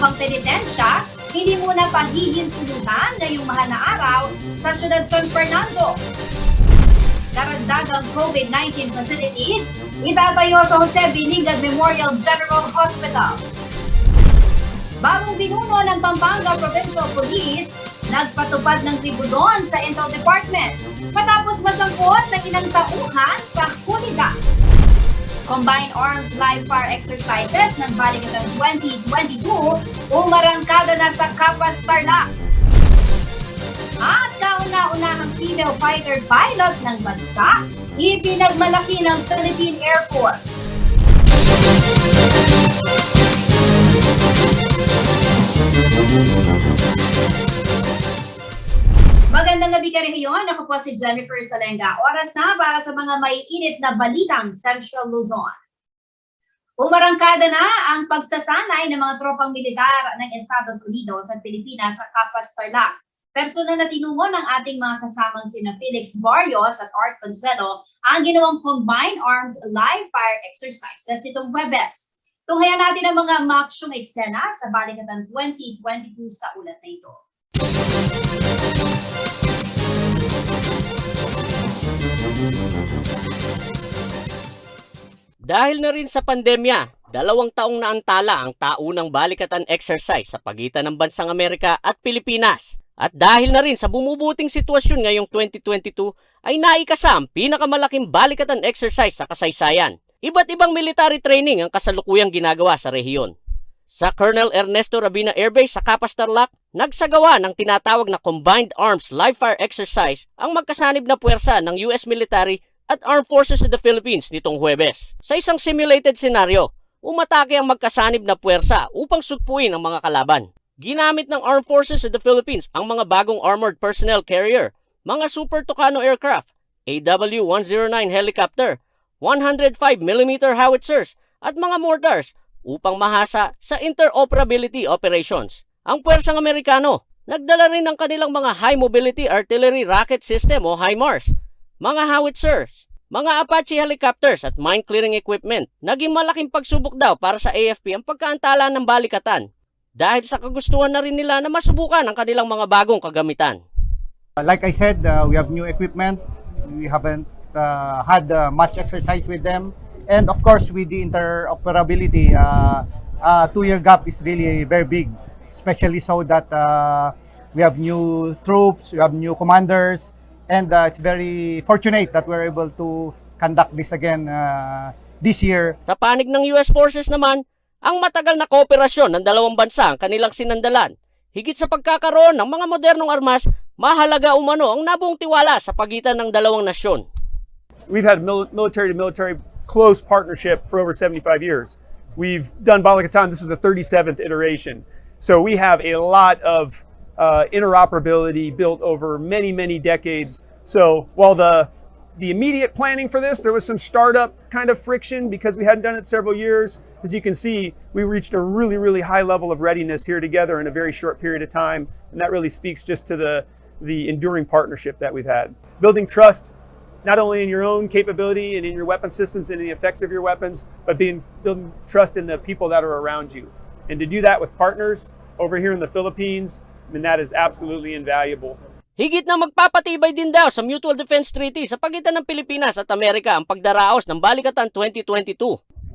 Habang penitensya, hindi muna paghihintulutan ngayong mahal na araw sa siyudad San Fernando. Daragdagang COVID-19 facilities, itatayo sa Jose Binigad Memorial General Hospital. Bagong binuno ng Pampanga Provincial Police, nagpatupad ng tribudon sa Intel Department matapos masangkot ng ilang tauhan sa Hunida. Combined Arms Live Fire Exercises ng Balikatan 2022 umarangkada na sa Capas, Tarlac. At kauna-unahang female fighter pilot ng bansa, ipinagmalaki ng Philippine Air Force. Magandang gabi ka rin ngayon. Ako po si Jennifer Salenga. Oras na para sa mga maiinit na balitang Central Luzon. Umarangkada na ang pagsasanay ng mga tropang militar ng Estados Unidos at Pilipinas sa Capas, Tarlac. Personal na tinungo ng ating mga kasamang sina Felix Barrios at Art Consuelo ang ginawang Combined Arms Live Fire Exercises itong Huwebes. Tunghayan natin ang mga maaksyong eksena sa Balikatan 2022 sa ulat na ito. Dahil na rin sa pandemya, 2 taong naantala ang taunang balikatan exercise sa pagitan ng bansang Amerika at Pilipinas. At dahil na rin sa bumubuting sitwasyon ngayong 2022 ay naikasa ang pinakamalaking balikatan exercise sa kasaysayan. Iba't ibang military training ang kasalukuyang ginagawa sa rehiyon. Sa Colonel Ernesto Rabina Air Base sa Capas, Tarlac, nagsagawa ng tinatawag na Combined Arms Live Fire Exercise ang magkasanib na puwersa ng US Military at Armed Forces of the Philippines nitong Huwebes. Sa isang simulated scenario, umatake ang magkasanib na puwersa upang sugpuin ang mga kalaban. Ginamit ng Armed Forces of the Philippines ang mga bagong Armored Personnel Carrier, mga Super Tucano aircraft, AW-109 helicopter, 105mm howitzers at mga mortars upang mahasa sa interoperability operations. Ang puwersang Amerikano, nagdala rin ng kanilang mga High Mobility Artillery Rocket System o HIMARS, mga howitzers, mga Apache helicopters at mine clearing equipment. Naging malaking pagsubok daw para sa AFP ang pagkaantala ng balikatan dahil sa kagustuhan na rin nila na masubukan ang kanilang mga bagong kagamitan. Like I said, we have new equipment. We haven't had much exercise with them. And of course, with the interoperability, 2-year gap is really very big, especially so that we have new troops, we have new commanders, and it's very fortunate that we're able to conduct this again this year. Sa panig ng US Forces naman, ang matagal na kooperasyon ng dalawang bansa ang kanilang sinandalan. Higit sa pagkakaroon ng mga modernong armas, mahalaga umano ang nabuong tiwala sa pagitan ng dalawang nasyon. We've had military-to-military close partnership for over 75 years. We've done Balikatan, this is the 37th iteration. So we have a lot of interoperability built over many, many decades. So while the immediate planning for this, there was some startup kind of friction because we hadn't done it several years. As you can see, we reached a really, really high level of readiness here together in a very short period of time. And that really speaks just to the enduring partnership that we've had. Building trust, not only in your own capability and in your weapon systems and in the effects of your weapons, but building trust in the people that are around you. And to do that with partners over here in the Philippines, I mean, that is absolutely invaluable. Higit na magpapatibay din daw sa Mutual Defense Treaty sa pagitan ng Pilipinas at Amerika ang pagdaraos ng Balikatan 2022.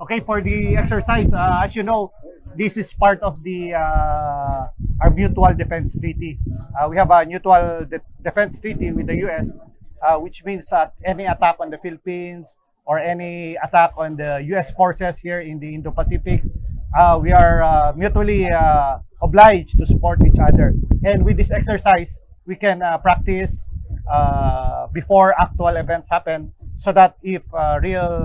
Okay, for the exercise, as you know, this is part of the our Mutual Defense Treaty. We have a Mutual Defense Treaty with the US, which means that any attack on the Philippines or any attack on the US forces here in the Indo-Pacific, we are mutually obliged to support each other. And with this exercise, we can practice before actual events happen, so that if real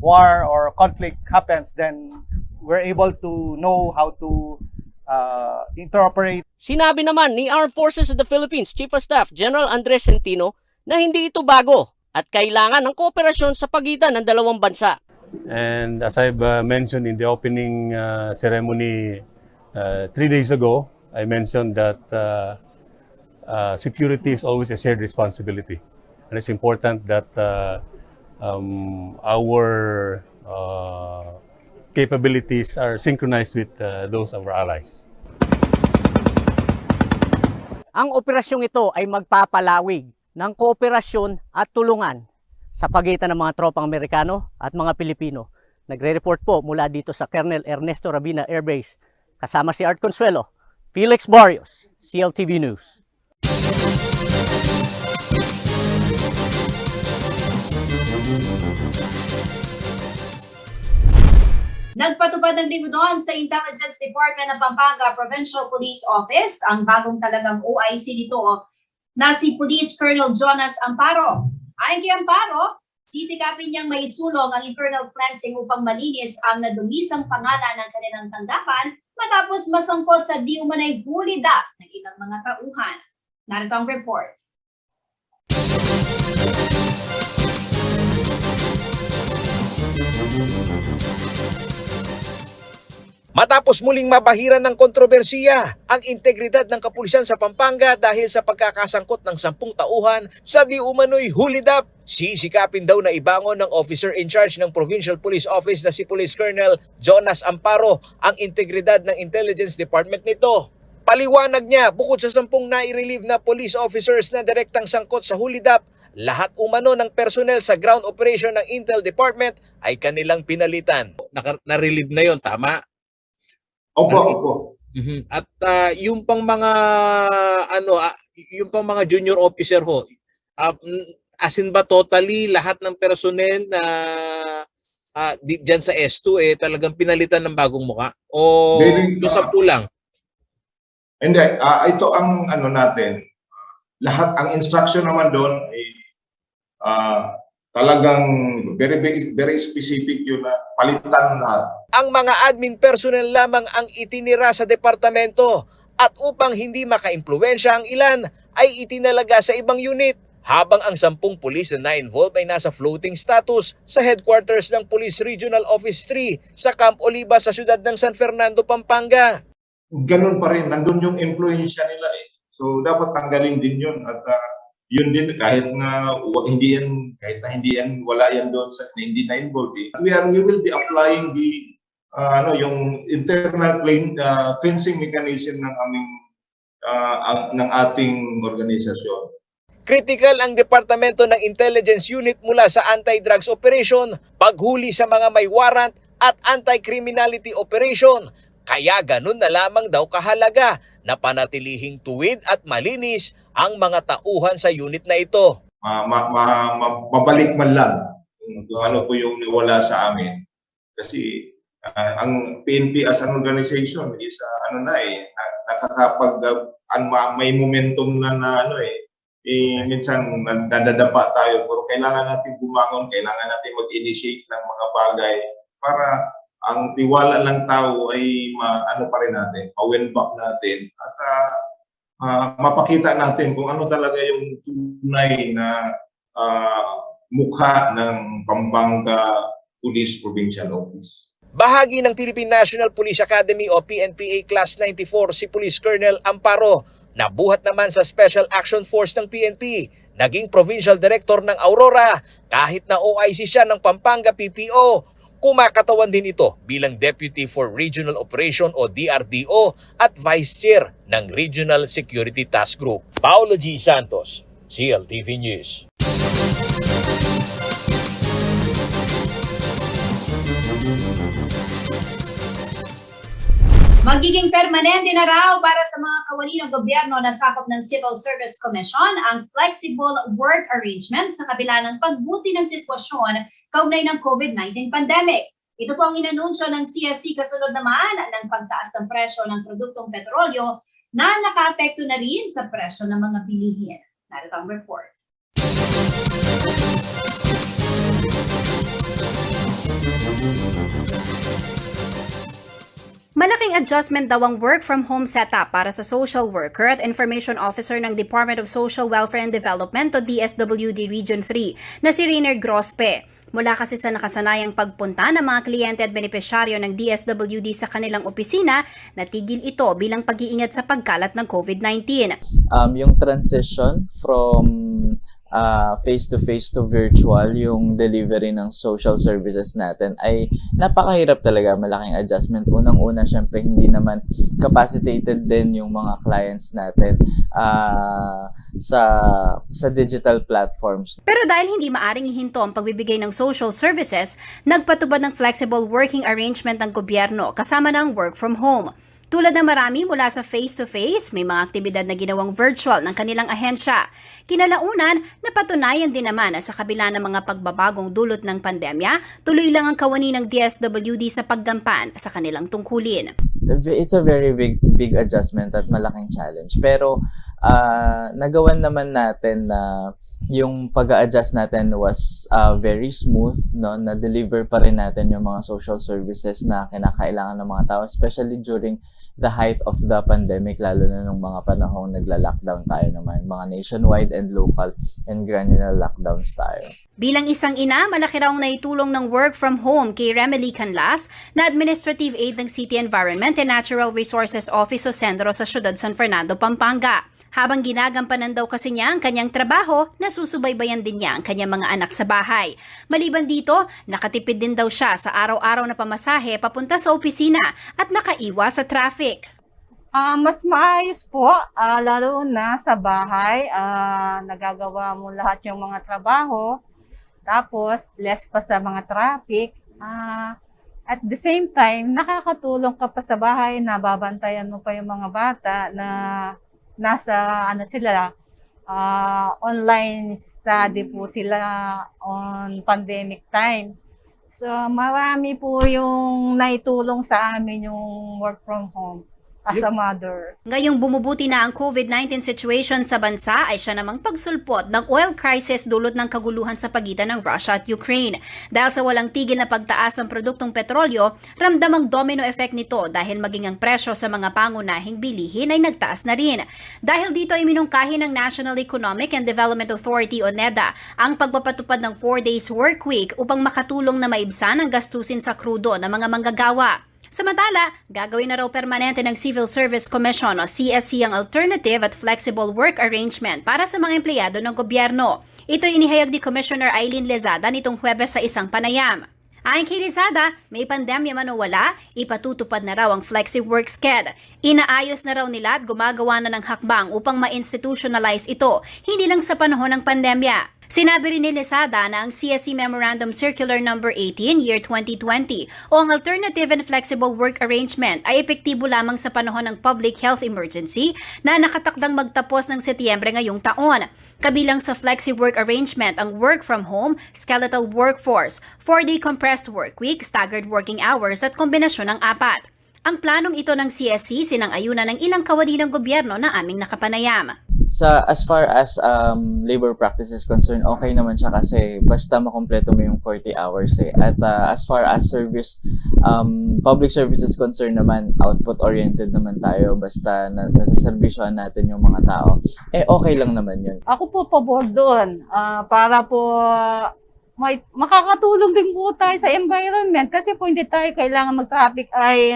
war or conflict happens, then we're able to know how to interoperate. Sinabi naman ni Armed Forces of the Philippines Chief of Staff General Andres Centino na hindi ito bago at kailangan ng kooperasyon sa pagitan ng dalawang bansa. And as I've mentioned in the opening ceremony 3 days ago, I mentioned that security is always a shared responsibility. And it's important that our capabilities are synchronized with those of our allies. Ang operasyong ito ay magpapalawig ng kooperasyon at tulungan sa pagitan ng mga tropang Amerikano at mga Pilipino. Nagre-report po mula dito sa Colonel Ernesto Rabina Air Base kasama si Art Consuelo, Felix Barrios, CLTV News. Nagpatupad ng linggo sa Intelligence Department ng Pampanga Provincial Police Office ang bagong talagang OIC nito na si Police Colonel Jonas Amparo. Ayon kay Amparo, sisikapin niyang maisulong ang internal cleansing upang malinis ang nadumisang pangalan ng kanilang tanggapan matapos masangkot sa di umanay hulida ng ilang mga tauhan. Narito ang report. Matapos muling mabahiran ng kontrobersiya ang integridad ng kapulisan sa Pampanga dahil sa pagkakasangkot ng 10 tauhan sa di umano'y hulidap, sisikapin daw na ibangon ng officer in charge ng Provincial Police Office na si Police Colonel Jonas Amparo ang integridad ng Intelligence Department nito. Paliwanag niya, bukod sa 10 nai-relieve na police officers na direktang sangkot sa hulidap, lahat umano ng personnel sa ground operation ng Intel Department ay kanilang pinalitan. Na-relieve na yon, tama? Opo. At yung pang mga yung pang mga junior officer ho, as in ba totally lahat ng personnel na diyan sa S2 talagang pinalitan ng bagong muka o yung 10 lang? Hindi, ito ang natin. Lahat ang instruction naman doon ay talagang very specific yun na palitan lahat. Ang mga admin personnel lamang ang itinira sa departamento at upang hindi maka-impluwensya ang ilan ay itinalaga sa ibang unit habang ang 10 pulis na na-involve ay nasa floating status sa headquarters ng Police Regional Office 3 sa Camp Oliva sa siyudad ng San Fernando, Pampanga. Ganun pa rin, nandun yung influensya nila eh. So dapat tanggalin din yun at yun din kahit na hindi yan wala yan doon sa hindi na involved. We will be applying the yung internal cleansing mechanism ng aming ng ating organisasyon. Critical ang Departamento ng Intelligence Unit mula sa anti-drugs operation, paghuli sa mga may warrant at anti-criminality operation. Kaya ganun na lamang daw kahalaga na panatilihing tuwid at malinis ang mga tauhan sa unit na ito. Mabalik man lang kung ano po yung nawala sa amin. Kasi ang PNP as an organization is nakakapag may momentum na minsan nadadapa tayo pero kailangan natin bumangon, kailangan natin mag-initiate ng mga bagay para ang tiwala ng tao ay pa rin natin, ma-win back natin at mapakita natin kung ano talaga yung tunay na mukha ng Pampanga Police Provincial Office. Bahagi ng Philippine National Police Academy o PNPA Class 94 si Police Colonel Amparo. Nabuhat naman sa Special Action Force ng PNP, naging Provincial Director ng Aurora, kahit na OIC siya ng Pampanga PPO. Kumakatawan din ito bilang Deputy for Regional Operation o DRDO at Vice Chair ng Regional Security Task Group. Paolo G. Santos, CLTV News. Magiging permanente na raw para sa mga kawani ng gobyerno na sakop ng Civil Service Commission ang flexible work arrangement sa kabila ng pagbuti ng sitwasyon kaugnay ng COVID-19 pandemic. Ito po ang inanunsyo ng CSC kasunod naman ng pagtaas ng presyo ng produktong petrolyo na nakaapekto na rin sa presyo ng mga bilihin. Narito ang report. Malaking adjustment daw ang work from home setup para sa social worker at information officer ng Department of Social Welfare and Development o DSWD Region 3 na si Rainer Grospe. Mula kasi sa nakasanayang pagpunta ng mga kliyente at benepisyaryo ng DSWD sa kanilang opisina, natigil ito bilang pag-iingat sa pagkalat ng COVID-19. Yung transition from face-to-face to virtual yung delivery ng social services natin ay napakahirap talaga, malaking adjustment. Unang-una, syempre, hindi naman capacitated din yung mga clients natin sa digital platforms. Pero dahil hindi maaring ihinto ang pagbibigay ng social services, nagpatubad ng flexible working arrangement ng gobyerno kasama ng work from home. Tulad ng marami mula sa face-to-face, may mga aktibidad na ginawang virtual ng kanilang ahensya. Kinalaunan, napatunayan din naman na sa kabila ng mga pagbabagong dulot ng pandemya, tuloy lang ang kawani ng DSWD sa paggampan sa kanilang tungkulin. It's a very big adjustment at malaking challenge. Pero nagawan naman natin na yung pag-a-adjust natin was very smooth, no? Na-deliver pa rin natin yung mga social services na kinakailangan ng mga tao, especially during the height of the pandemic, lalo na nung mga panahong nagla-lockdown tayo naman, mga nationwide and local and granular lockdowns tayo. Bilang isang ina, malaki raw naitulong ng work from home kay Remely Canlas na Administrative Aid ng City Environment and Natural Resources Office o Sendro sa siyudad San Fernando, Pampanga. Habang ginagampanan daw kasi niya ang kanyang trabaho, nasusubaybayan din niya ang kanyang mga anak sa bahay. Maliban dito, nakatipid din daw siya sa araw-araw na pamasahe papunta sa opisina at nakaiwas sa traffic. Mas maayos po, lalo na sa bahay. Nagagawa mo lahat yung mga trabaho. Tapos, less pa sa mga traffic. At the same time, nakakatulong ka pa sa bahay, nababantayan mo pa yung mga bata na nasa online study po sila on pandemic time. So marami po yung naitulong sa amin yung work from home as a mother. Ngayong bumubuti na ang COVID-19 situation sa bansa ay siya namang pagsulpot ng oil crisis dulot ng kaguluhan sa pagitan ng Russia at Ukraine. Dahil sa walang tigil na pagtaas ng produktong petrolyo, ramdam ang domino effect nito dahil maging ang presyo sa mga pangunahing bilihin ay nagtaas na rin. Dahil dito ay minungkahi ng National Economic and Development Authority o NEDA ang pagpapatupad ng 4 days work week upang makatulong na maibsan ang gastusin sa krudo ng mga manggagawa. Samantala, gagawin na raw permanente ng Civil Service Commission o CSC ang alternative at flexible work arrangement para sa mga empleyado ng gobyerno. Ito inihayag ni Commissioner Eileen Lezada nitong Huwebes sa isang panayam. Ayon kay Lezada, may pandemya man o wala, ipatutupad na raw ang flexi work sched. Inaayos na raw nila at gumagawa na ng hakbang upang ma-institutionalize ito, hindi lang sa panahon ng pandemya. Sinabi rin ni Lezada na ang CSC Memorandum Circular No. 18, Year 2020 o ang Alternative and Flexible Work Arrangement ay epektibo lamang sa panahon ng public health emergency na nakatakdang magtapos ng Setyembre ngayong taon. Kabilang sa Flexi Work Arrangement ang work from home, skeletal workforce, 4-day compressed work week, staggered working hours at kombinasyon ng 4. Ang planong ito ng CSC sinang-ayunan ng ilang kawani ng gobyerno na aming nakapanayam. As far as labor practice is concerned, okay naman siya kasi basta makompleto mo yung 40 hours eh. At as far as public service is concerned naman, output-oriented naman tayo. Basta nasaservisyohan natin yung mga tao. Okay lang naman yun. Ako po pabor doon para po makakatulong din po tayo sa environment kasi po hindi tayo kailangan mag-traffic ay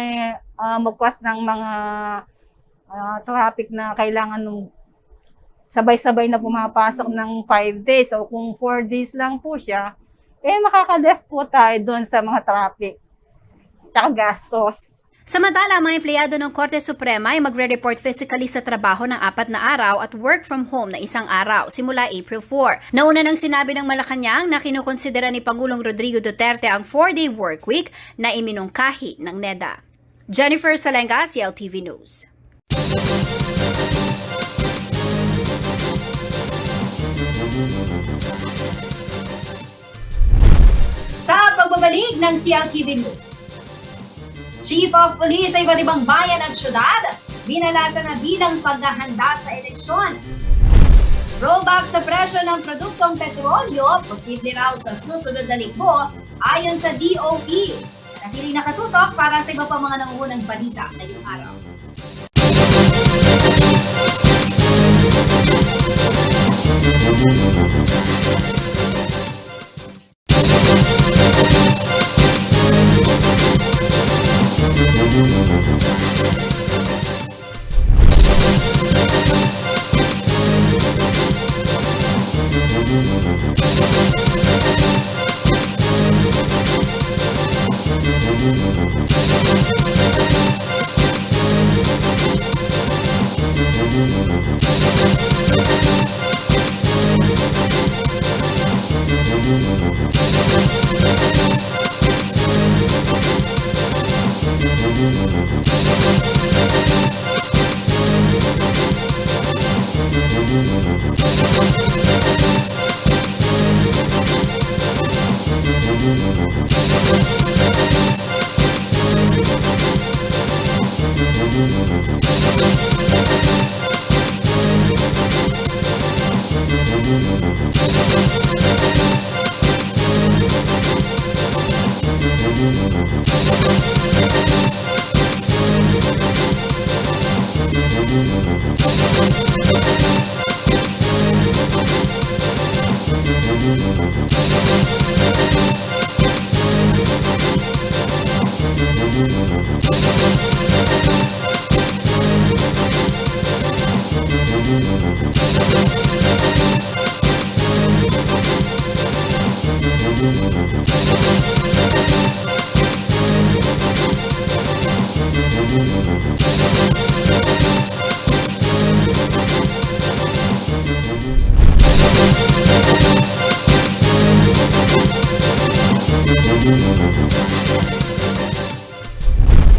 magpas ng mga traffic na kailangan sabay-sabay na pumapasok ng 5 days o kung 4 days lang po siya, makaka-less po tayo doon sa mga traffic at gastos. Samantala, mga empleyado ng Korte Suprema ay magre-report physically sa trabaho ng 4 na araw at work from home na 1 araw simula April 4. Nauna nang sinabi ng Malacanang na kinukonsidera ni Pangulong Rodrigo Duterte ang 4-day work week na iminungkahi ng NEDA. Jennifer Salenga, CLTV News. Sa pagbabalik ng CLTV News, Chief of Police sa iba't ibang bayan ng syudad, binalasa na bilang paghahanda sa eleksyon. Rollback sa presyo ng produktong petrolyo, posible raw sa susunod na linggo ayon sa DOE. Natili nakatutok para sa iba pa mga nangungunang balita ngayong araw.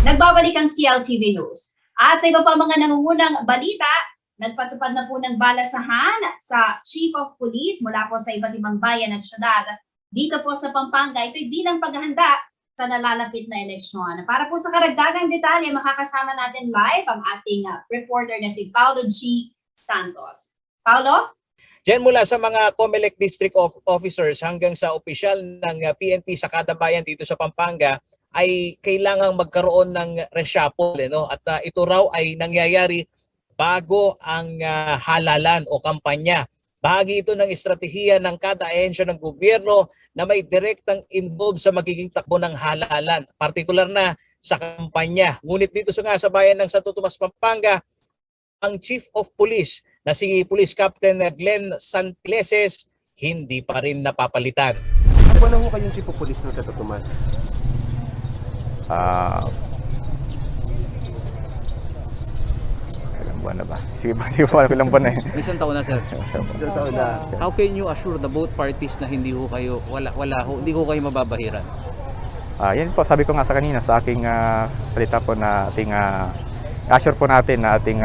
Nagbabalik ang CLTV News. At sa iba pa mga nangungunang balita, nagpatupad na po ng balasahan sa Chief of Police mula po sa iba't ibang bayan at syudad. Dito po sa Pampanga, ito'y bilang paghahanda sa nalalapit na eleksyon. Para po sa karagdagang detalye, makakasama natin live ang ating reporter na si Paulo G. Santos. Paulo? Diyan mula sa mga COMELEC District Officers hanggang sa opisyal ng PNP sa kada bayan dito sa Pampanga ay kailangang magkaroon ng reshuffle. At ito raw ay nangyayari bago ang halalan o kampanya. Bahagi ito ng estratehiya ng kada ahensya ng gobyerno na may direktang involved sa magiging takbo ng halalan, partikular na sa kampanya. Ngunit dito sa bayan ng Santo Tomas, Pampanga, ang Chief of Police na si Police Captain Glenn Santileses hindi pa rin napapalitan. Ano ho kayong Chief of Police ng Santo Tomas? Ilang buwan na ba? Sige ba, di ko alam ilang buwan na eh. Isang taon na, sir. Isang taon na. How can you assure the both parties na hindi ho kayo, hindi ho kayo mababahiran? Yan po, sabi ko nga sa kanina sa aking salita po na ating assure po natin na ating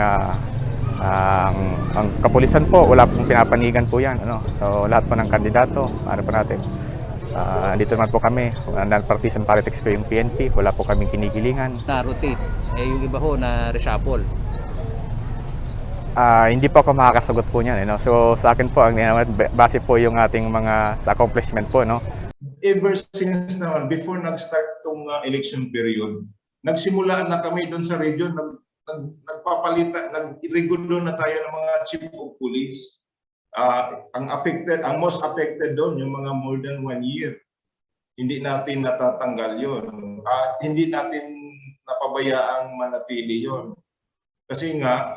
ang kapulisan po, wala pong pinapanigan po yan. So lahat po ng kandidato, po natin. Dito naman po kami, non-partisan politics po yung PNP, wala po kaming kinikilingan. Na-rotate, yung iba ho na reshuffle. Hindi po ako makakasagot po niyan. So sa akin po, base po yung ating mga sa accomplishment po. Ever since naman, before nag-start itong election period, nagsimula na kami doon sa region, nagpapalitan, nag-regulo na tayo ng mga chief of police. Ang most affected doon, yung mga more than 1 year. Hindi natin natatanggal yun. Hindi natin napabayaang manatili yun. Kasi nga,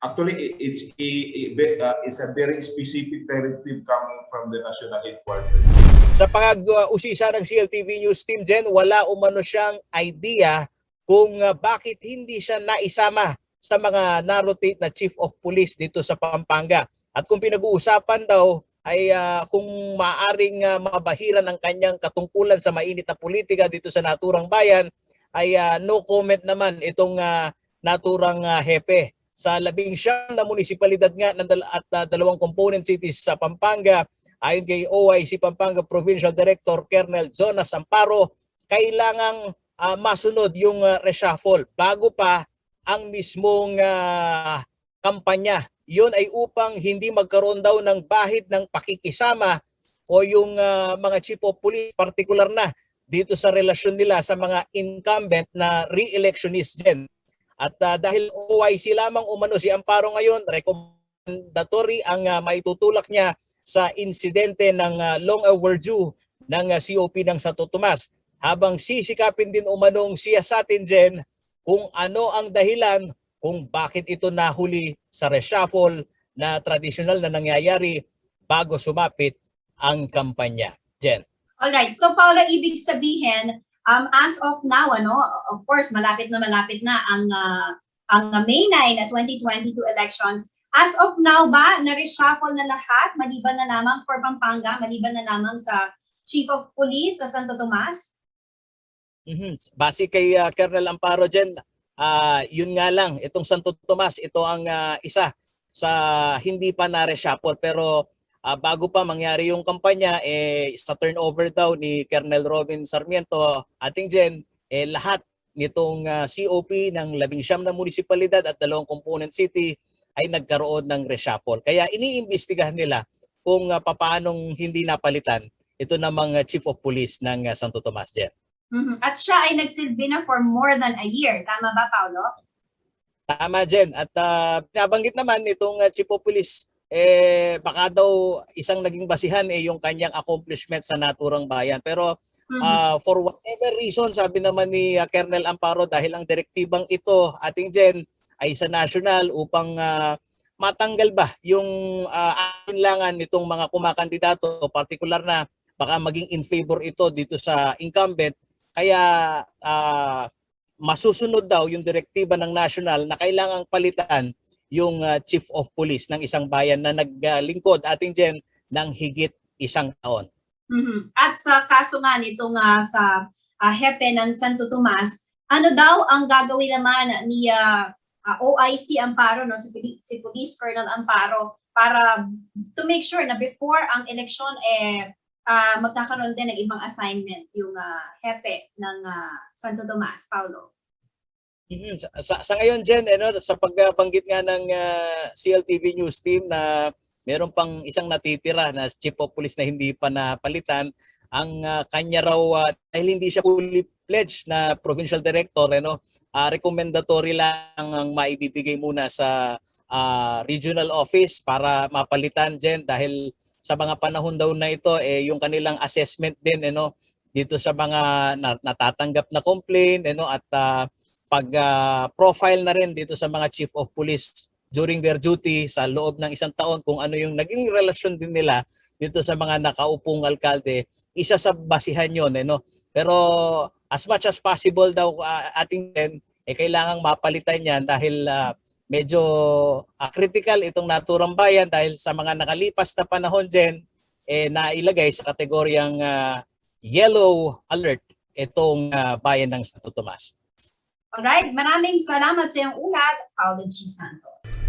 actually, it's a very specific directive coming from the National Headquarters. Sa pag-usisa ng CLTV News Team, Jen, wala umano siyang idea kung bakit hindi siya naisama sa mga na-rotate na Chief of Police dito sa Pampanga. At kung pinag-uusapan daw ay kung maaring mabahiran ang kanyang katungkulan sa mainit na politika dito sa naturang bayan, ay no comment naman itong naturang hepe. Sa 19 na munisipalidad nga at 2 component cities sa Pampanga, ayon kay OIC Pampanga Provincial Director Colonel Jonas Amparo, kailangang masunod yung reshuffle bago pa ang mismong kampanya. Yun ay upang hindi magkaroon daw ng bahid ng pakikisama o yung mga chief of police, particular na dito sa relasyon nila sa mga incumbent na re-electionist din. At dahil OIC lamang umano si Amparo ngayon, recommendatory ang maitutulak niya sa insidente ng long overdue ng COP ng Santo Tomas. Habang sisikapin din umanong siya sa atin, Jen, kung ano ang dahilan kung bakit ito nahuli sa reshuffle na tradisyonal na nangyayari bago sumapit ang kampanya. Jen. Alright, so Paula, ibig sabihin, as of now, of course, malapit na ang May 9 na 2022 elections. As of now ba, na-reshuffle na lahat, maliban na lamang for Pampanga, maliban na lamang sa Chief of Police sa Santo Tomas? Base kay Colonel Amparo, Jen, yun nga lang, itong Santo Tomas, ito ang isa sa hindi pa na-reshuffle. Pero bago pa mangyari yung kampanya, sa turnover daw ni Colonel Robin Sarmiento, ating Jen, lahat nitong COP ng 19 na munisipalidad at 2 component city ay nagkaroon ng reshuffle. Kaya iniimbestigahan nila kung paanong hindi napalitan ito namang Chief of Police ng Santo Tomas, Jen. At siya ay nagsilbi na for more than a year. Tama ba, Paolo? Tama, Jen. At binabanggit naman itong Chief of Police, baka daw isang naging basihan yung kanyang accomplishment sa naturang bayan. Pero for whatever reason, sabi naman ni Colonel Amparo, dahil ang direktibang ito, ating Jen, ay sa national upang matanggal ba yung alinlangan nitong mga kumakandidato, particular na baka maging in favor ito dito sa incumbent. Kaya masusunod daw yung direktiba ng national na kailangang palitan yung Chief of Police ng isang bayan na naglingkod, ating Jen, ng higit 1 taon. At sa kaso nga nitong sa hepe ng Santo Tomas, ano daw ang gagawin naman ni OIC Amparo, no, si Police Colonel Amparo, para to make sure na before ang eleksyon magkakaroon din ng ibang assignment yung hepe ng Santo Tomas, Paulo? Sa ngayon, Jen, sa pagbanggit nga ng CLTV News Team na meron pang isang natitira na Chief of Police na hindi pa napalitan, ang kanya raw, dahil hindi siya fully pledged na Provincial Director, recommendatory lang ang maibibigay muna sa regional office para mapalitan, Jen, dahil sa mga panahon daw na ito, yung kanilang assessment din dito sa mga natatanggap na complaint at pag-profile na rin dito sa mga Chief of Police during their duty sa loob ng 1 taon, kung ano yung naging relasyon din nila dito sa mga nakaupong alkalde, isa sa basihan yun. Pero as much as possible daw ating kailangang mapalitan yan dahil medyo critical itong naturang bayan dahil sa mga nakalipas na panahon, Jen, nailagay sa kategoryang yellow alert itong bayan ng Santo Tomas. Alright, maraming salamat sa iyong ulat, Paulo G. Santos.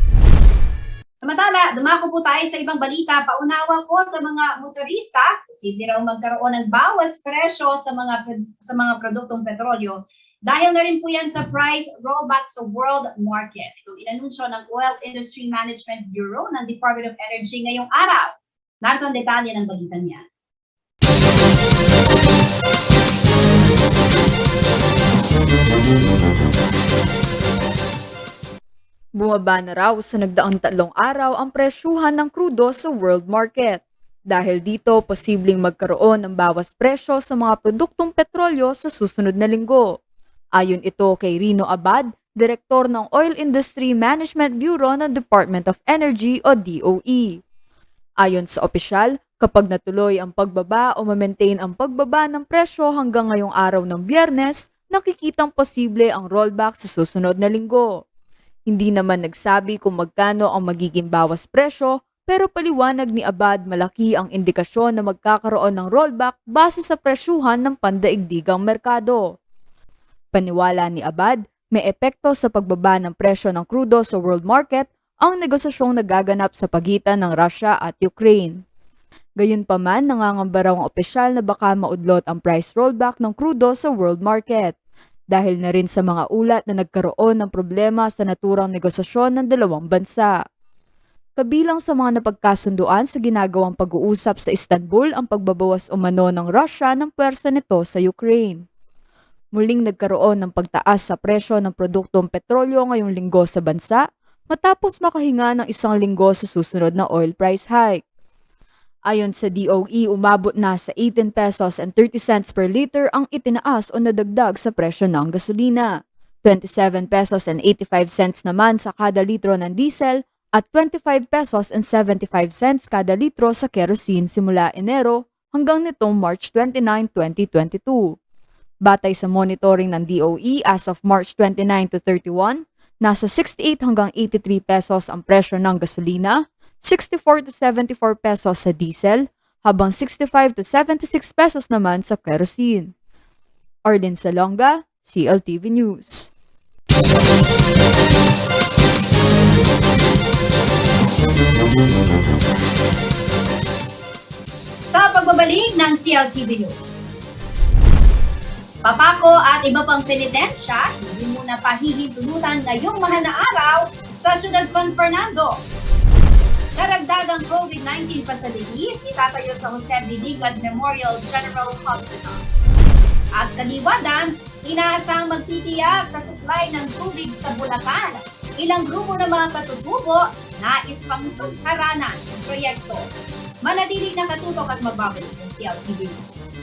Samantala, dumako po tayo sa ibang balita. Paunawa po sa mga motorista, posible raw magkaroon ng bawas presyo sa mga produktong petrolyo. Dahil na rin po yan sa price rollback sa world market. Itong inanunsyo ng Oil Industry Management Bureau ng Department of Energy ngayong araw. Narito ang detalye ng balita niya. Bumaba na raw sa nagdaang 3 araw ang presyuhan ng krudo sa world market. Dahil dito, posibleng magkaroon ng bawas presyo sa mga produktong petrolyo sa susunod na linggo. Ayon ito kay Rino Abad, Direktor ng Oil Industry Management Bureau ng Department of Energy o DOE. Ayon sa opisyal, kapag natuloy ang pagbaba o ma-maintain ang pagbaba ng presyo hanggang ngayong araw ng Biyernes, nakikitang posible ang rollback sa susunod na linggo. Hindi naman nagsabi kung magkano ang magiging bawas presyo, pero paliwanag ni Abad malaki ang indikasyon na magkakaroon ng rollback base sa presyuhan ng pandaigdigang merkado. Paniwala ni Abad, may epekto sa pagbaba ng presyo ng krudo sa world market ang negosasyong nagaganap sa pagitan ng Russia at Ukraine. Gayunpaman, nangangamba raw ang opisyal na baka maudlot ang price rollback ng krudo sa world market. Dahil na rin sa mga ulat na nagkaroon ng problema sa naturang negosasyon ng dalawang bansa. Kabilang sa mga napagkasunduan sa ginagawang pag-uusap sa Istanbul ang pagbabawas umano ng Russia ng pwersa nito sa Ukraine. Muling nagkaroon ng pagtaas sa presyo ng produktong petrolyo ngayong linggo sa bansa matapos makahinga ng 1 linggo sa susunod na oil price hike. Ayon sa DOE, umabot na sa 18 pesos and 30 cents per liter ang itinaas o nadagdag sa presyo ng gasolina. 27 pesos and 85 cents naman sa kada litro ng diesel at 25 pesos and 75 cents kada litro sa kerosene simula Enero hanggang nitong March 29, 2022. Batay sa monitoring ng DOE as of March 29 to 31, nasa 68 hanggang 83 pesos ang presyo ng gasolina, 64 to 74 pesos sa diesel, habang 65 to 76 pesos naman sa kerosene. Arlene Salonga, CLTV News. Sa pagbabalik ng CLTV News. Papako at iba pang penitensya, hindi muna pahihintulutan ngayong mahal na araw sa Ciudad San Fernando. Karagdagang COVID-19 facilities itatayo sa Jose Binigad Memorial General Hospital. At kaliwadan, inaasang magtitiyak sa supply ng tubig sa Bulacan. Ilang grupo ng mga katutubo nais pang pagharana ng proyekto. Manatili na katutok at magbabalik ng CLTV News.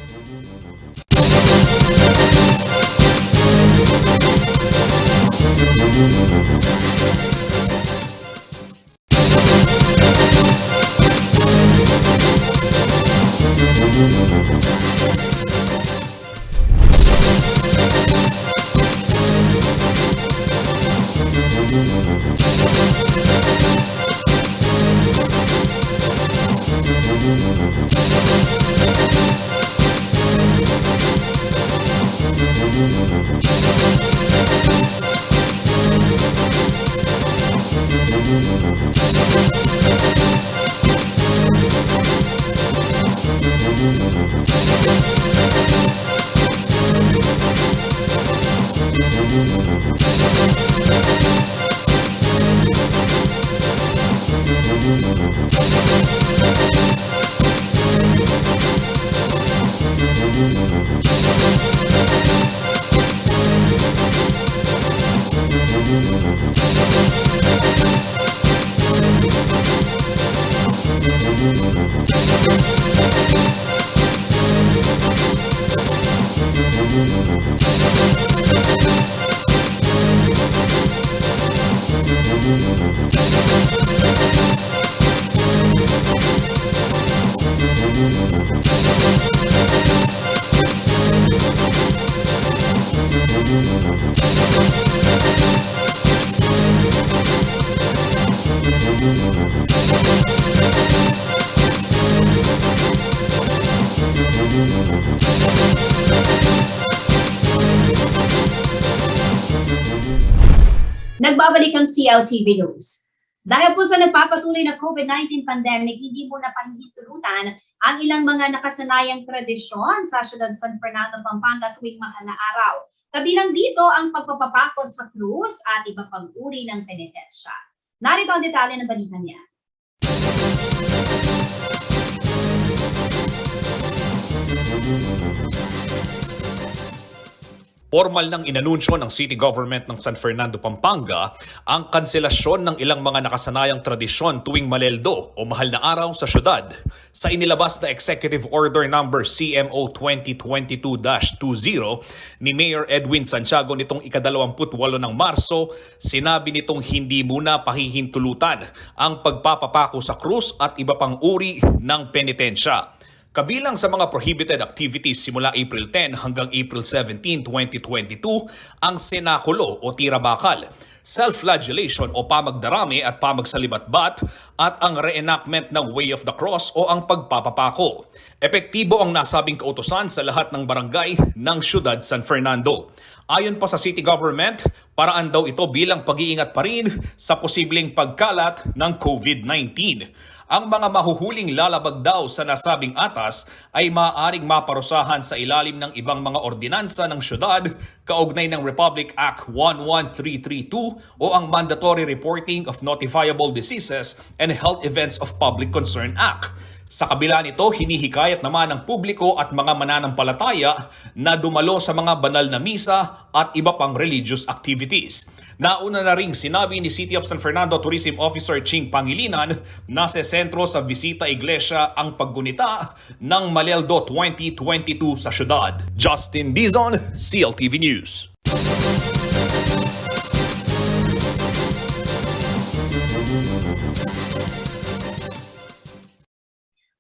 Nagbabalik ang CLTV News. Dahil po sa nagpapatuloy na COVID-19 pandemic, hindi mo na pahihintulutan ang ilang mga nakasanayang tradisyon sa Ciudad San Fernando, Pampanga tuwing mahal na araw. Kabilang dito ang pagpapapako sa krus at iba pang uri ng penitensya. Narito ang detalye ng balita niya. Formal nang inanunsyo ng City Government ng San Fernando, Pampanga ang kanselasyon ng ilang mga nakasanayang tradisyon tuwing Maleldo o mahal na araw sa syudad. Sa inilabas na Executive Order No. CMO 2022-20 ni Mayor Edwin Santiago nitong ika-28 ng Marso, sinabi nitong hindi muna pahihintulutan ang pagpapapako sa krus at iba pang uri ng penitensya. Kabilang sa mga prohibited activities simula April 10 hanggang April 17, 2022, ang senakulo o tira-bakal, self-flagellation o pamagdarami at pamagsalibat-bat, at ang reenactment ng Way of the Cross o ang pagpapapako. Epektibo ang nasabing kautusan sa lahat ng barangay ng Ciudad San Fernando. Ayon pa sa City Government, paraan daw ito bilang pag-iingat pa rin sa posibleng pagkalat ng COVID-19. Ang mga mahuhuling lalabag daw sa nasabing atas ay maaaring maparusahan sa ilalim ng ibang mga ordinansa ng syudad kaugnay ng Republic Act 11332 o ang Mandatory Reporting of Notifiable Diseases and Health Events of Public Concern Act. Sa kabila nito, hinihikayat naman ng publiko at mga mananampalataya na dumalo sa mga banal na misa at iba pang religious activities. Nauna na ring sinabi ni City of San Fernando Tourism Officer Ching Pangilinan na sa sentro sa Visita Iglesia ang paggunita ng Maleldo 2022 sa syudad. Justin Dizon, CLTV News.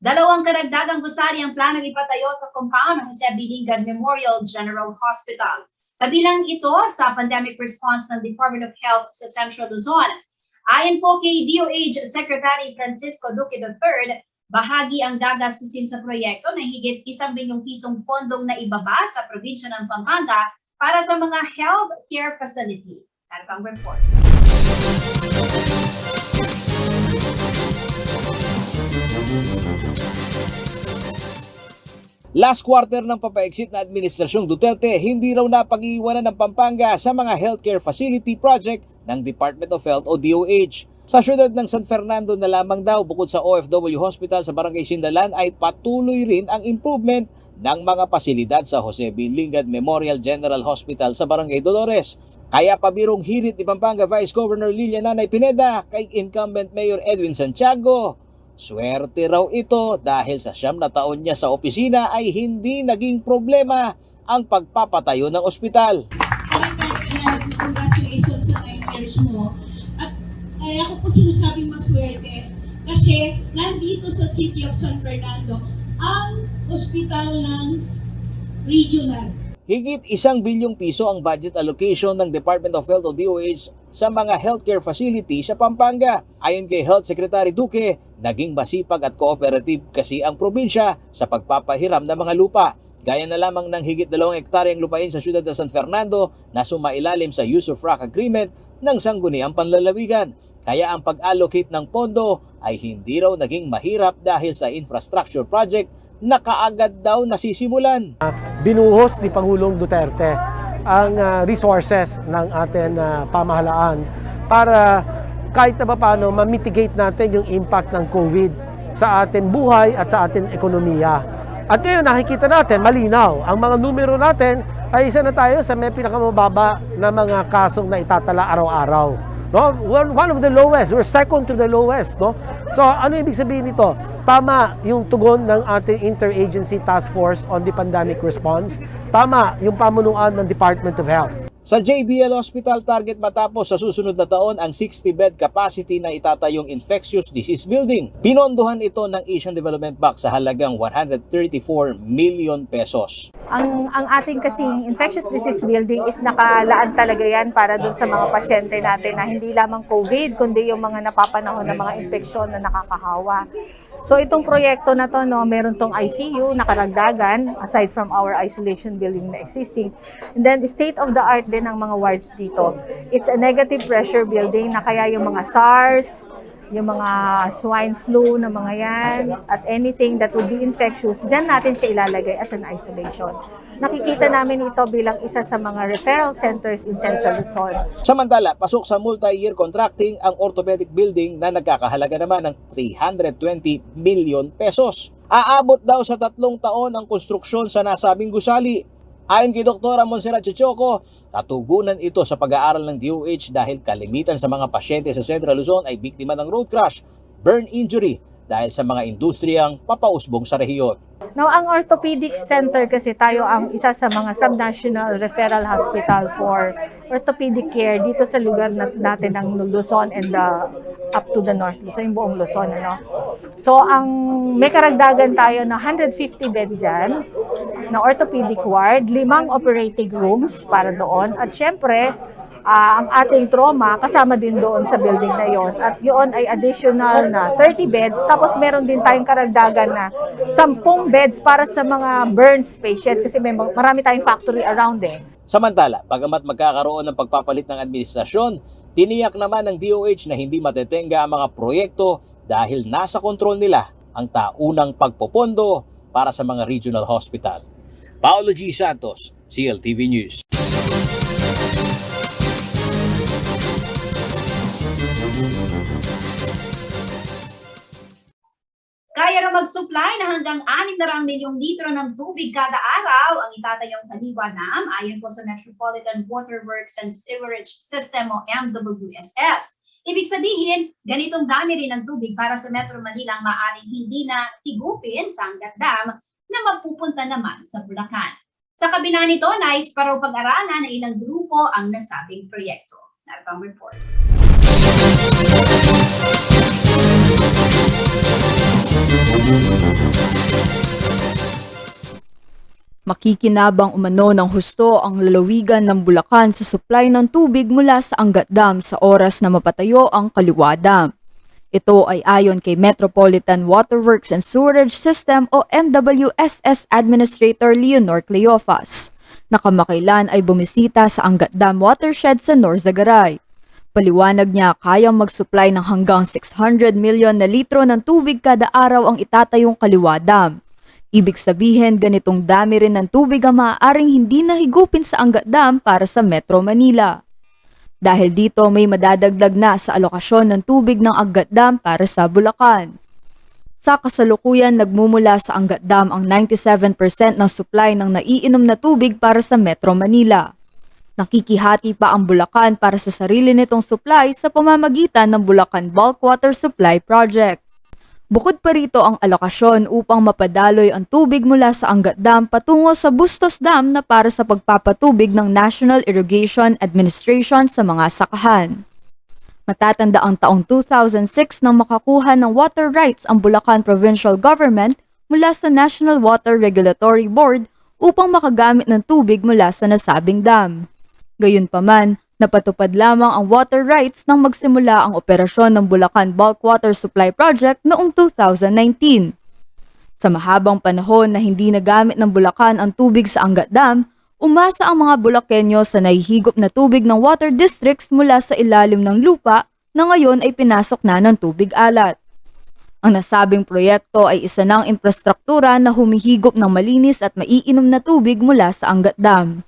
Dalawang karagdagang gusali ang planong ipatayo sa compound ng Jose Binigad Memorial General Hospital. Kabilang ito sa pandemic response ng Department of Health sa Central Luzon. Ayon po kay DOH Secretary Francisco Duque III, bahagi ang gagastusin sa proyekto na higit 1 bilyong pisong pondong na ibaba sa probinsya ng Pampanga para sa mga health care facility. Narito ang report. Last quarter ng papaexit na administrasyong Duterte, hindi raw napag-iiwanan ng Pampanga sa mga healthcare facility project ng Department of Health o DOH. Sa syudad ng San Fernando na lamang daw, bukod sa OFW Hospital sa Barangay Sindalan, ay patuloy rin ang improvement ng mga pasilidad sa Jose B. Lingad Memorial General Hospital sa Barangay Dolores. Kaya pabirong hirit ni Pampanga Vice Governor Lilia Nanay Pineda kay incumbent Mayor Edwin Santiago. Swerte raw ito dahil sa 9 na taon niya sa opisina ay hindi naging problema ang pagpapatayo ng ospital. Congratulations sa 9 years mo. At ako po sinasabing maswerte kasi nandito sa City of San Fernando ang ospital ng regional. Higit 1 bilyong piso ang budget allocation ng Department of Health o DOH sa mga healthcare facility sa Pampanga. Ayon kay Health Secretary Duque, naging masipag at cooperative kasi ang probinsya sa pagpapahiram ng mga lupa. Gaya na lamang ng higit 2 hektaryang lupain sa siyudad ng San Fernando na sumailalim sa use of rock agreement ng Sangguniang Panlalawigan. Kaya ang pag-allocate ng pondo ay hindi raw naging mahirap dahil sa infrastructure project na kaagad daw nasisimulan. Binuhos ni Pangulong Duterte ang resources ng ating pamahalaan para kahit na paano ma-mitigate natin yung impact ng COVID sa ating buhay at sa ating ekonomiya. At ngayon nakikita natin, malinaw, ang mga numero natin ay isa na tayo sa may pinakamababa na mga kasong na itatala araw-araw. No? One of the lowest, we're second to the lowest. No? So ano ibig sabihin nito? Tama yung tugon ng ating Interagency Task Force on the Pandemic Response. Tama yung pamunuan ng Department of Health. Sa JBL Hospital, target matapos sa susunod na taon ang 60-bed capacity na itatayong infectious disease building. Pinondohan ito ng Asian Development Bank sa halagang 134 million pesos. Ang ating kasing infectious disease building is nakalaan talaga yan para dun sa mga pasyente natin na hindi lamang COVID, kundi yung mga napapanahon ng mga infeksyon na nakakahawa. So itong proyekto na to, no, meron tong ICU na karagdagan aside from our isolation building na existing. And then state of the art din ang mga wards dito. It's a negative pressure building na kaya yung mga SARS, yung mga swine flu na mga yan, at anything that would be infectious, dyan natin siya ilalagay as an isolation. Nakikita namin ito bilang isa sa mga referral centers in Central Luzon. Samantala, pasok sa multi-year contracting ang orthopedic building na nagkakahalaga naman ng 320 million pesos. Aabot daw sa 3 taon ang konstruksyon sa nasabing gusali. Ayon kay Dr. Monserrat Chichoco, katugunan ito sa pag-aaral ng DOH dahil kalimitan sa mga pasyente sa Central Luzon ay biktima ng road crash, burn injury dahil sa mga industriyang papausbong sa rehiyon. Now, ang orthopedic center kasi tayo ang isa sa mga subnational referral hospital for orthopedic care dito sa lugar natin ng Luzon and up to the north, sa yung buong Luzon. Ano? So, may karagdagan tayo na 150 bed dyan na orthopedic ward, 5 operating rooms para doon. At syempre, ang ating trauma kasama din doon sa building na yon. At yun ay additional na 30 beds. Tapos meron din tayong karagdagan na 10 beds para sa mga burns patient kasi marami tayong factory around eh. Samantala, bagamat magkakaroon ng pagpapalit ng administrasyon, tiniyak naman ng DOH na hindi matetenga ang mga proyekto dahil nasa kontrol nila ang taunang pagpopondo para sa mga regional hospital. Paolo G. Santos, CLTV News. Kaya na mag-supply na hanggang 600 milyong litro ng tubig kada araw ang itatayong Kaliwa Dam ayon po sa Metropolitan Water Works and Sewerage System o MWSS. Ibig sabihin, ganitong dami rin ng tubig para sa Metro Manila ang maaaring hindi na higupin sa Angat Dam na mapupunta naman sa Bulacan. Sa kabila nito, nais pa raw pag-aralan ng ilang grupo ang nasabing proyekto. Narito ang report. Makikinabang umano ng husto ang lalawigan ng Bulacan sa supply ng tubig mula sa Angat Dam sa oras na mapatayo ang Kaliwa Dam. Ito ay ayon kay Metropolitan Water Works and Sewerage System o MWSS Administrator Leonor Cleofas, na kamakailan ay bumisita sa Angat Dam watershed sa Norzagaray. Paliwanag niya kayang mag-supply ng hanggang 600 million na litro ng tubig kada araw ang itatayong Kaliwa Dam. Ibig sabihin, ganitong dami rin ng tubig ang maaaring hindi nahigupin sa Angat Dam para sa Metro Manila. Dahil dito may madadagdag na sa alokasyon ng tubig ng Angat Dam para sa Bulacan. Sa kasalukuyan, nagmumula sa Angat Dam ang 97% ng supply ng naiinom na tubig para sa Metro Manila. Nakikihati pa ang Bulacan para sa sarili nitong supply sa pamamagitan ng Bulacan Bulk Water Supply Project. Bukod pa rito ang alokasyon upang mapadaloy ang tubig mula sa Angat Dam patungo sa Bustos Dam na para sa pagpapatubig ng National Irrigation Administration sa mga sakahan. Matatanda ang taong 2006 nang makakuha ng water rights ang Bulacan Provincial Government mula sa National Water Regulatory Board upang makagamit ng tubig mula sa nasabing dam. Gayunpaman, napatupad lamang ang water rights nang magsimula ang operasyon ng Bulacan Bulk Water Supply Project noong 2019. Sa mahabang panahon na hindi nagamit ng Bulacan ang tubig sa Angat Dam, umasa ang mga Bulakenyo sa nahihigop na tubig ng water districts mula sa ilalim ng lupa na ngayon ay pinasok na ng tubig alat. Ang nasabing proyekto ay isa ng infrastruktura na humihigop ng malinis at maiinom na tubig mula sa Angat Dam.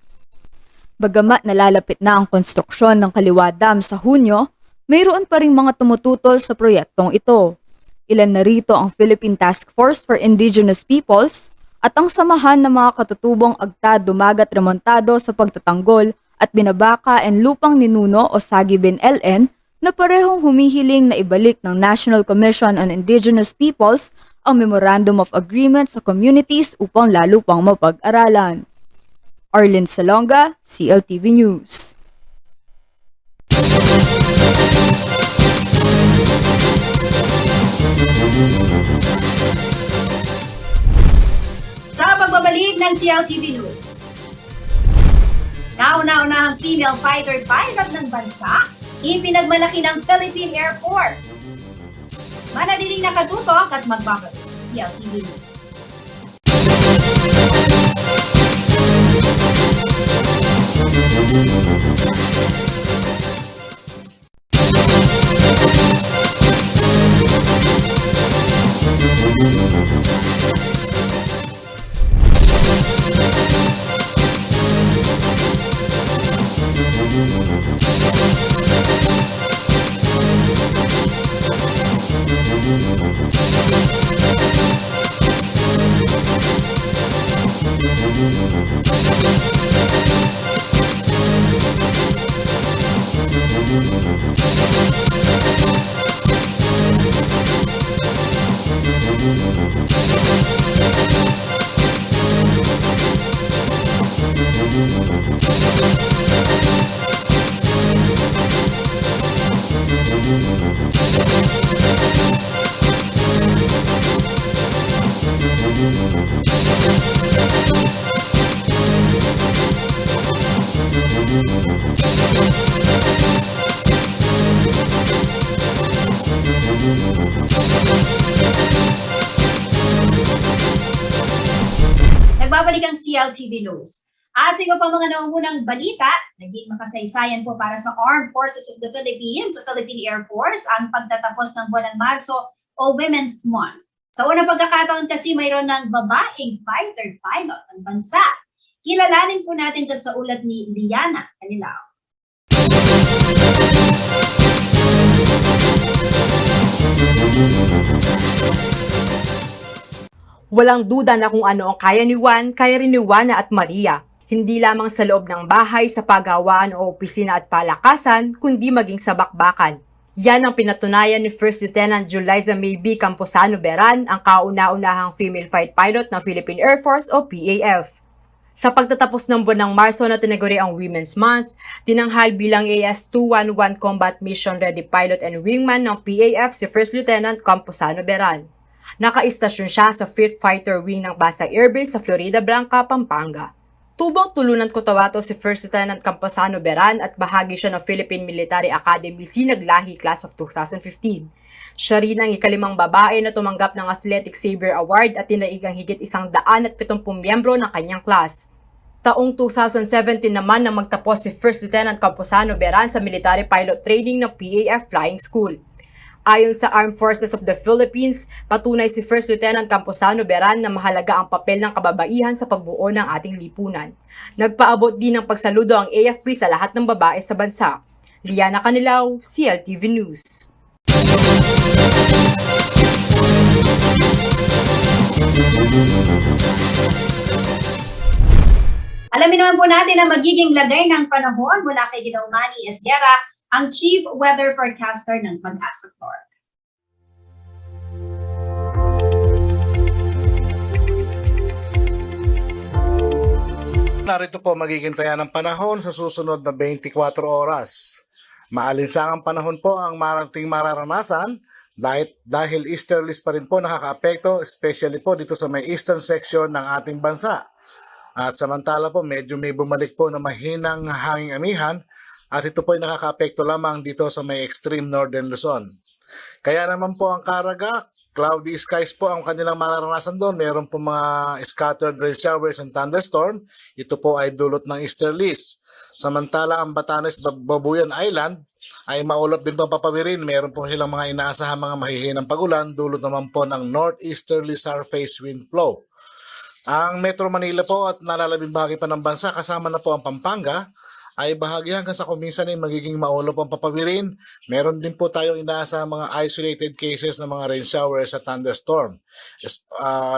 Bagamat nalalapit na ang konstruksyon ng Kaliwa Dam sa Hunyo, mayroon pa ring mga tumututol sa proyektong ito. Ilan na rito ang Philippine Task Force for Indigenous Peoples at ang samahan ng mga katutubong Agta Dumagat Remontado sa pagtatanggol at binabaka and lupang ninuno o Sagibin LN na parehong humihiling na ibalik ng National Commission on Indigenous Peoples ang Memorandum of Agreement sa communities upang lalo pang mapag-aralan. Arlene Salonga, CLTV News. Sa pagbabalik ng CLTV News, nauna-unahang female fighter pilot ng bansa, ipinagmalaki ng Philippine Air Force. Manatiling nakatutok at magbabalik CLTV News. Nagbabalik ang CLTV News. At sa iba pa mga naungunang balita, naging makasaysayan po para sa Armed Forces of the Philippines, sa Philippine Air Force, ang pagtatapos ng buwan ng Marso o Women's Month. Sa unang pagkakataon kasi mayroon ng babaeng fighter pilot ng bansa. Kilalanin po natin siya sa ulat ni Liana Canilao. Walang duda na kung ano ang kaya ni Juan, kaya rin ni Juana at Maria. Hindi lamang sa loob ng bahay, sa paggawaan o opisina at palakasan, kundi maging sa bakbakan. Yan ang pinatunayan ni First Lieutenant Juliza May B. Camposano Beran, ang kauna-unahang female fight pilot ng Philippine Air Force o PAF. Sa pagtatapos ng buwan ng Marso na tinaguri ang Women's Month, tinanghal bilang AS-211 Combat Mission Ready Pilot and Wingman ng PAF si First Lieutenant Camposano Beran. Nakaistasyon siya sa 5th Fighter Wing ng Pasay Air Base sa Florida Blanca, Pampanga. Tubong tulunan Cotabato si First Lieutenant Camposano Beran at bahagi siya ng Philippine Military Academy Sinaglahi Class of 2015. Siya rin ang ikalimang babae na tumanggap ng Athletic Saber Award at tinaig ang higit 170 miyembro ng kanyang class. Taong 2017 naman na magtapos si First Lieutenant Camposano Beran sa Military Pilot Training ng PAF Flying School. Ayon sa Armed Forces of the Philippines, patunay si First Lieutenant Camposano Beran na mahalaga ang papel ng kababaihan sa pagbuo ng ating lipunan. Nagpaabot din ng pagsaludo ang AFP sa lahat ng babae sa bansa. Liana Canilaw, CLTV News. Alamin naman po natin ang magiging lagay ng panahon mula kay Ginoong Manny Esguerra, ang Chief Weather Forecaster ng Pag-asa Clark. Narito po magiging taya ng panahon sa susunod na 24 oras. Maalinsangang panahon po ang mararanasan dahil easterlies pa rin po nakakaapekto, especially po dito sa may eastern section ng ating bansa. At samantala po medyo may bumalik po na mahinang hanging amihan at ito po ay nakakaapekto lamang dito sa may extreme northern Luzon. Kaya naman po ang Caraga, cloudy skies po ang kanilang mararanasan doon. Meron po mga scattered rain showers and thunderstorm. Ito po ay dulot ng easterlies. Samantala ang Batanes Babuyan Island ay maulap din po papawirin. Meron po silang mga inaasahan mga mahihinang pagulan dulot naman po ng northeasterly surface wind flow. Ang Metro Manila po at nalalabing bahagi pa ng bansa kasama na po ang Pampanga ay bahagi hanggang sa kuminsan ay magiging maulap ang papawirin. Meron din po tayong inaasahang mga isolated cases ng mga rain showers at thunderstorm.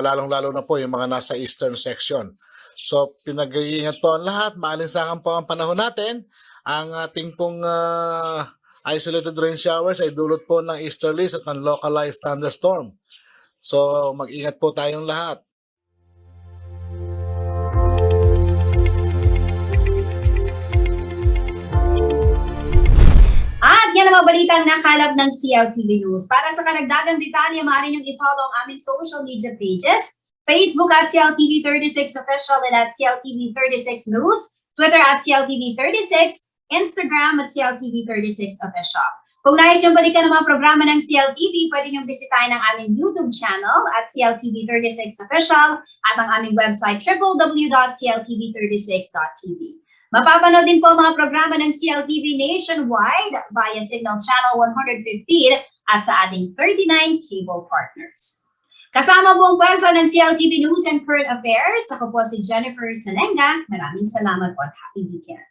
Lalong-lalo na po yung mga nasa eastern section. So pinag-iingat po ang lahat, maalinsangan po ang panahon natin. Ang ating pong isolated rain showers ay dulot po ng easterlies at ng localized thunderstorm. So mag-ingat po tayong lahat. At yan ang mga balitang nakalap ng CLTV News. Para sa karagdagang detalye, maaari niyong i-follow ang aming social media pages. Facebook at CLTV36 Official and at CLTV36 News. Twitter at CLTV36. Instagram at CLTV36 Official. Kung nais yung balikan ng mga programa ng CLTV, pwede niyong bisitahin ang aming YouTube channel at CLTV36 Official at ang aming website www.cltv36.tv. Mapapanood din po mga programa ng CLTV nationwide via Signal Channel 115 at sa ating 39 cable partners. Kasama buong pwersa ng CLTV News and Current Affairs, ako po si Jennifer Sanenga. Maraming salamat po at happy weekend.